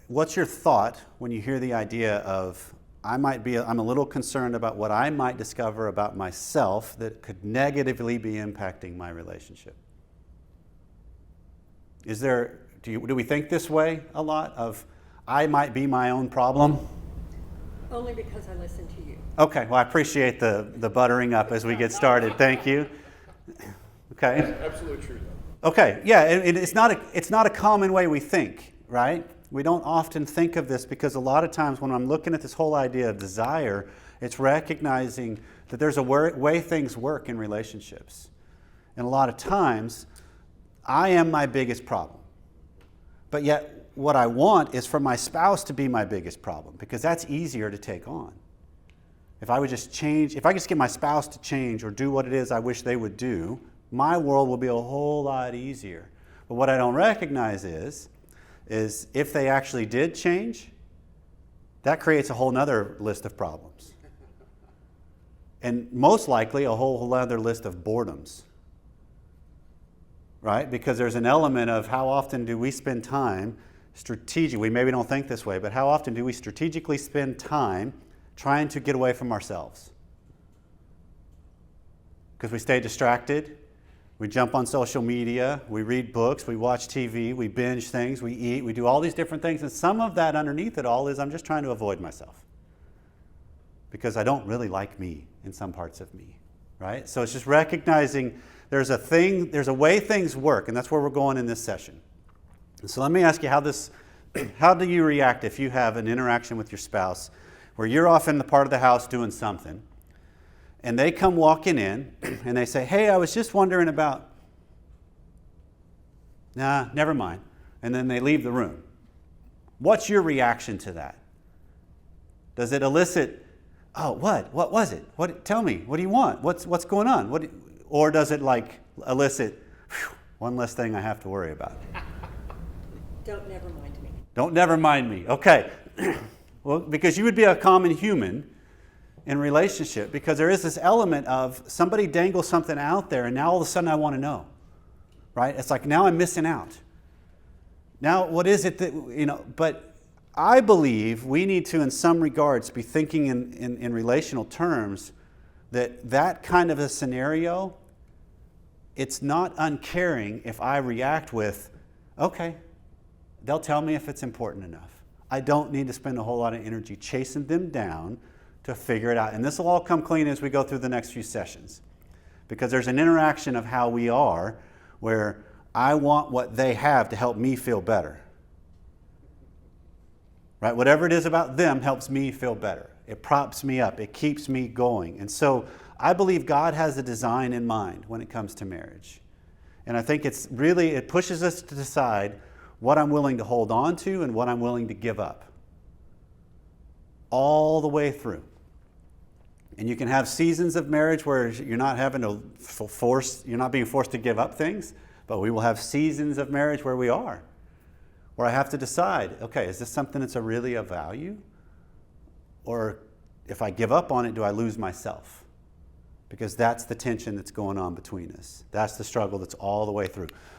what's your thought when you hear the idea of I'm a little concerned about what I might discover about myself that could negatively be impacting my relationship? Do we think this way a lot of I might be my own problem? Only because I listen to you. Okay, well I appreciate the buttering up as we get started. Thank you. Okay. That's absolutely true though. Okay, yeah, it's not a common way we think, right? We don't often think of this because a lot of times when I'm looking at this whole idea of desire, it's recognizing that there's a way things work in relationships. And a lot of times, I am my biggest problem. But yet, what I want is for my spouse to be my biggest problem because that's easier to take on. If I just get my spouse to change or do what it is I wish they would do, my world will be a whole lot easier. But what I don't recognize is if they actually did change, that creates a whole nother list of problems. And most likely a whole other list of boredoms. Right? Because there's an element of how often do we spend time strategically, we maybe don't think this way, but how often do we strategically spend time trying to get away from ourselves? Because we stay distracted, we jump on social media, we read books, we watch TV, we binge things, we eat, we do all these different things, and some of that underneath it all is I'm just trying to avoid myself. Because I don't really like me in some parts of me, right? So it's just recognizing there's a way things work, and that's where we're going in this session. And so let me ask you how do you react if you have an interaction with your spouse where you're off in the part of the house doing something, and they come walking in, and they say, hey, I was just wondering about, nah, never mind, and then they leave the room. What's your reaction to that? Does it elicit, oh, what was it? Tell me, what do you want? What's going on? Or does it elicit, one less thing I have to worry about? Don't never mind me. Don't never mind me. Okay. Well, because you would be a common human in relationship because there is this element of somebody dangles something out there and now all of a sudden I want to know. Right? It's like now I'm missing out. Now what is it that, but I believe we need to in some regards be thinking in relational terms that kind of a scenario, it's not uncaring if I react with, okay, they'll tell me if it's important enough. I don't need to spend a whole lot of energy chasing them down to figure it out. And this will all come clean as we go through the next few sessions. Because there's an interaction of how we are where I want what they have to help me feel better. Right? Whatever it is about them helps me feel better. It props me up. It keeps me going. And so I believe God has a design in mind when it comes to marriage. And I think it pushes us to decide what I'm willing to hold on to and what I'm willing to give up. All the way through. And you can have seasons of marriage where you're not being forced to give up things, but we will have seasons of marriage where we are. Where I have to decide, okay, is this something that's really of value? Or if I give up on it, do I lose myself? Because that's the tension that's going on between us. That's the struggle that's all the way through.